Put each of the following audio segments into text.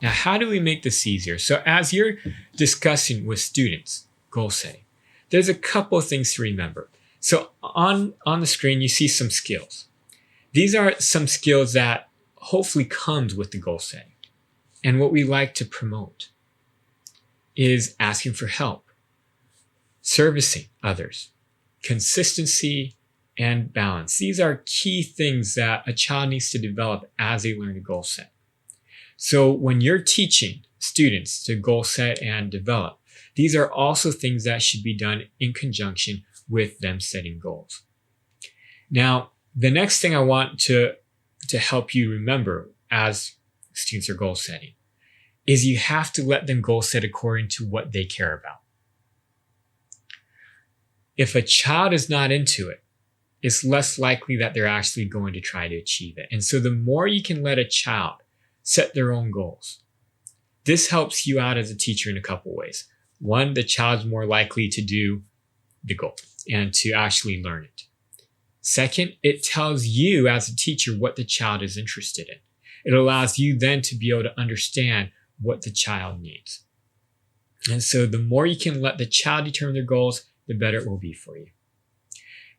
Now, how do we make this easier? So as you're discussing with students goal setting, there's a couple of things to remember. So on the screen, you see some skills. These are some skills that hopefully comes with the goal setting. And what we like to promote is asking for help, servicing others, consistency, and balance. These are key things that a child needs to develop as they learn to goal set. So when you're teaching students to goal set and develop, these are also things that should be done in conjunction with them setting goals. Now, the next thing I want to help you remember as students are goal setting is you have to let them goal set according to what they care about. If a child is not into it, it's less likely that they're actually going to try to achieve it. And so the more you can let a child set their own goals, this helps you out as a teacher in a couple ways. One, the child's more likely to do the goal and to actually learn it. Second, it tells you as a teacher what the child is interested in. It allows you then to be able to understand what the child needs. And so the more you can let the child determine their goals, the better it will be for you.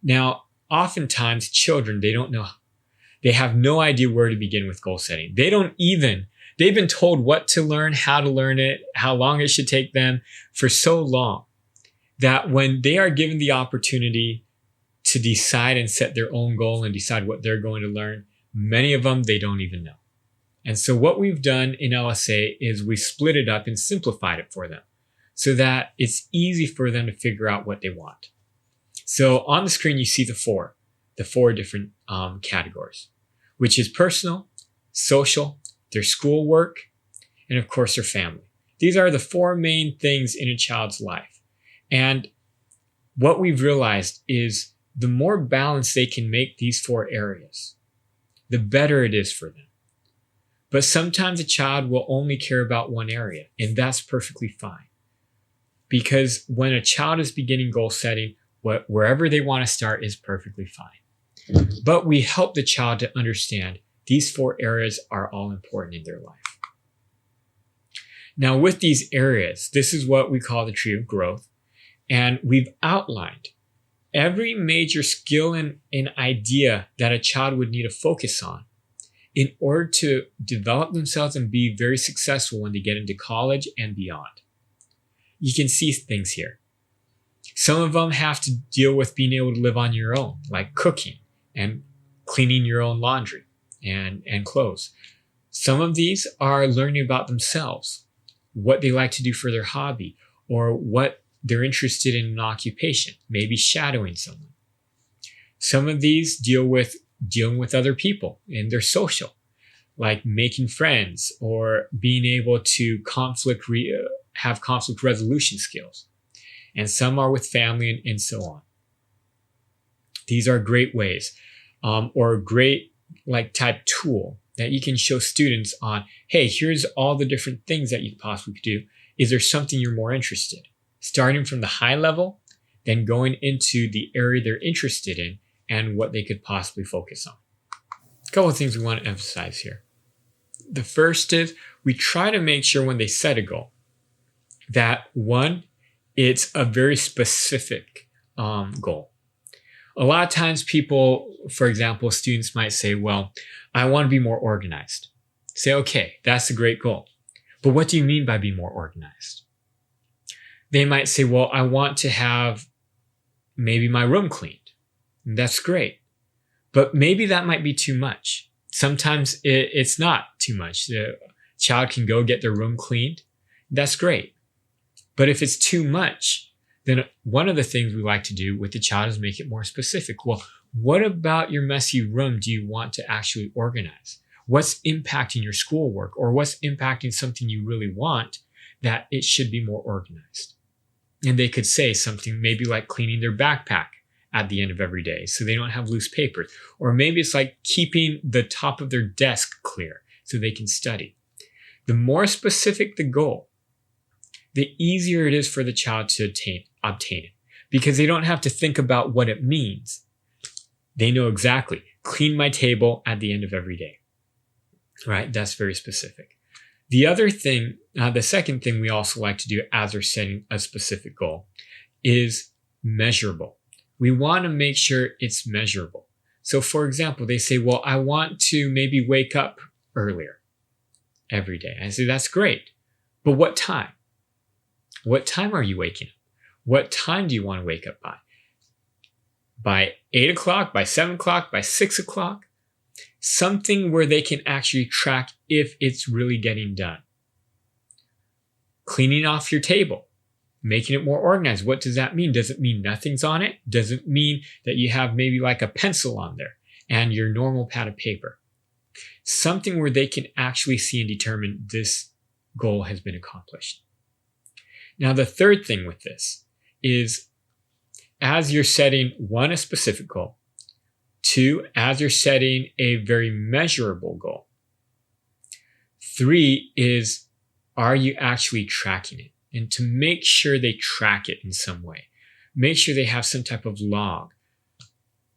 Now, oftentimes children, they have no idea where to begin with goal setting. They've been told what to learn, how to learn it, how long it should take them for so long that when they are given the opportunity to decide and set their own goal and decide what they're going to learn, many of them, they don't even know. And so what we've done in LSA is we split it up and simplified it for them so that it's easy for them to figure out what they want. So on the screen, you see the four different categories, which is personal, social, their schoolwork, and of course, their family. These are the four main things in a child's life. And what we've realized is the more balanced they can make these four areas, the better it is for them. But sometimes a child will only care about one area, and that's perfectly fine. Because when a child is beginning goal setting, wherever they want to start is perfectly fine. But we help the child to understand these four areas are all important in their life. Now, with these areas, this is what we call the tree of growth. And we've outlined every major skill and idea that a child would need to focus on in order to develop themselves and be very successful when they get into college and beyond. You can see things here. Some of them have to deal with being able to live on your own, like cooking and cleaning your own laundry and clothes. Some of these are learning about themselves, what they like to do for their hobby, or what they're interested in an occupation, maybe shadowing someone. Some of these deal with dealing with other people and their social, like making friends or being able to have conflict resolution skills. And some are with family and so on. These are great ways or a great type tool that you can show students on, hey, here's all the different things that you possibly could do. Is there something you're more interested in? Starting from the high level, then going into the area they're interested in and what they could possibly focus on. A couple of things we want to emphasize here. The first is we try to make sure when they set a goal that one, it's a very specific goal. A lot of times people, for example, students might say, well, I want to be more organized. Say, okay, that's a great goal. But what do you mean by be more organized? They might say, well, I want to have maybe my room cleaned. That's great. But maybe that might be too much. Sometimes it's not too much. The child can go get their room cleaned. That's great. But if it's too much, then one of the things we like to do with the child is make it more specific. Well, what about your messy room do you want to actually organize? What's impacting your schoolwork, or what's impacting something you really want that it should be more organized? And they could say something maybe like cleaning their backpack at the end of every day so they don't have loose papers. Or maybe it's like keeping the top of their desk clear so they can study. The more specific the goal, the easier it is for the child to obtain it, because they don't have to think about what it means. They know exactly, clean my table at the end of every day, right? That's very specific. The other thing, the second thing we also like to do as we're setting a specific goal is measurable. We want to make sure it's measurable. So for example, they say, well, I want to maybe wake up earlier every day. I say, that's great. But what time? What time are you waking up? What time do you want to wake up by? By 8 o'clock, by 7 o'clock, by 6 o'clock? Something where they can actually track if it's really getting done. Cleaning off your table, making it more organized. What does that mean? Does it mean nothing's on it? Does it mean that you have maybe like a pencil on there and your normal pad of paper? Something where they can actually see and determine this goal has been accomplished. Now, the third thing with this is as you're setting one, a specific goal, two, as you're setting a very measurable goal, three is, are you actually tracking it? And to make sure they track it in some way, make sure they have some type of log.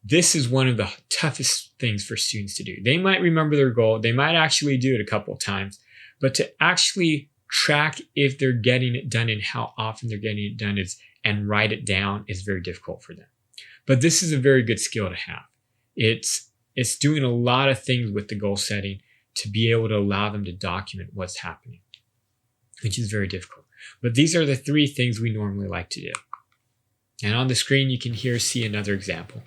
This is one of the toughest things for students to do. They might remember their goal. They might actually do it a couple of times, but to actually track if they're getting it done and how often they're getting it done and write it down is very difficult for them. But this is a very good skill to have. It's doing a lot of things with the goal setting to be able to allow them to document what's happening, which is very difficult. But these are the three things we normally like to do. And on the screen, you can see another example.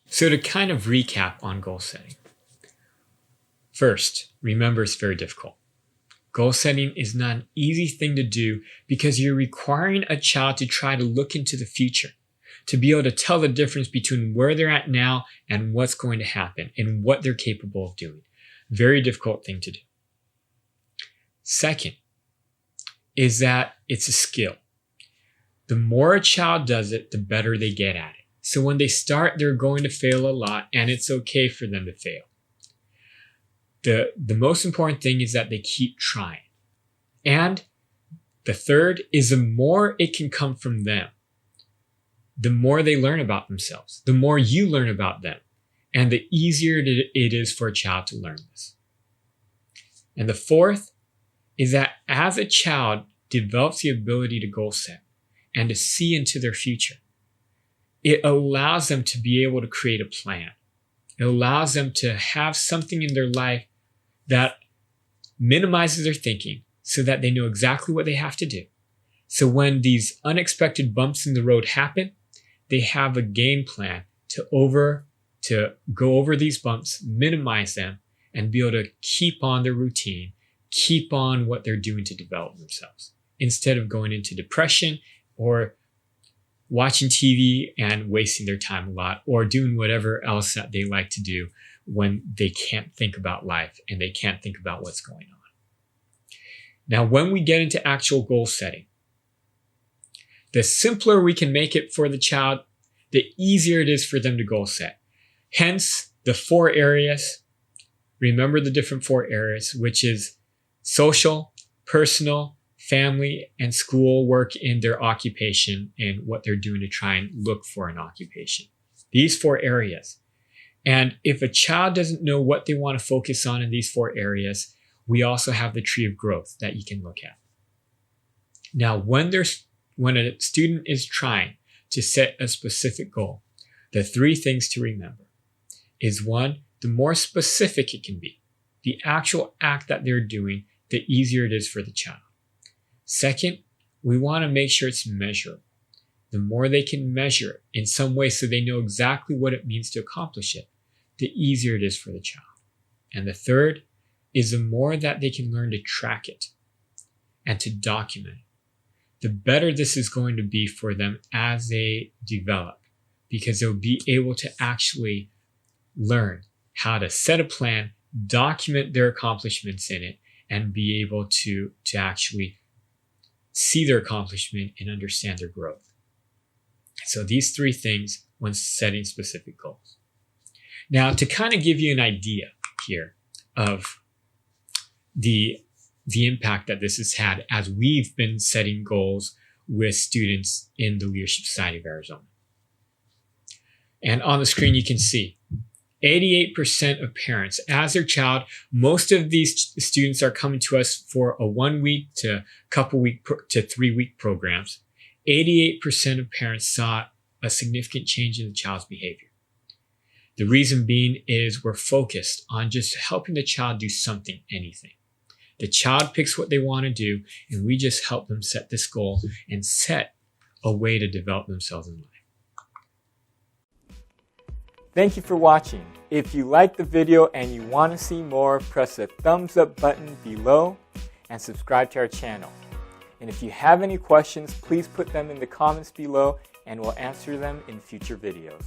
So to kind of recap on goal setting. First, remember it's very difficult. Goal setting is not an easy thing to do because you're requiring a child to try to look into the future, to be able to tell the difference between where they're at now and what's going to happen and what they're capable of doing. Very difficult thing to do. Second is that it's a skill. The more a child does it, the better they get at it. So when they start, they're going to fail a lot, and it's okay for them to fail. The most important thing is that they keep trying. And the third is the more it can come from them, the more they learn about themselves, the more you learn about them, and the easier it is for a child to learn this. And the fourth is that as a child develops the ability to goal set and to see into their future, it allows them to be able to create a plan. It allows them to have something in their life that minimizes their thinking so that they know exactly what they have to do. So when these unexpected bumps in the road happen, they have a game plan to go over these bumps, minimize them, and be able to keep on their routine, keep on what they're doing to develop themselves, instead of going into depression or watching TV and wasting their time a lot, or doing whatever else that they like to do when they can't think about life and they can't think about what's going on. Now, when we get into actual goal setting, the simpler we can make it for the child, the easier it is for them to goal set. Hence, the 4 areas. Remember the different 4 areas, which is social, personal, family, and school work in their occupation and what they're doing to try and look for an occupation. These 4 areas. And if a child doesn't know what they want to focus on in these 4 areas, we also have the tree of growth that you can look at. Now, when a student is trying to set a specific goal, the 3 things to remember is 1, the more specific it can be, the actual act that they're doing, the easier it is for the child. Second, we want to make sure it's measurable. The more they can measure it in some way so they know exactly what it means to accomplish it, the easier it is for the child. And the third is the more that they can learn to track it and to document it, the better this is going to be for them as they develop, because they'll be able to actually learn how to set a plan, document their accomplishments in it, and be able to actually see their accomplishment and understand their growth. So these 3 things when setting specific goals. Now, to kind of give you an idea here of the impact that this has had as we've been setting goals with students in the Leadership Society of Arizona. And on the screen, you can see 88% of parents, as their child, most of these students are coming to us for a 1 week to couple week to 3 week programs. 88% of parents saw a significant change in the child's behavior. The reason being is we're focused on just helping the child do something, anything. The child picks what they want to do, and we just help them set this goal and set a way to develop themselves in life. Thank you for watching. If you liked the video and you want to see more, press the thumbs up button below and subscribe to our channel. And if you have any questions, please put them in the comments below and we'll answer them in future videos.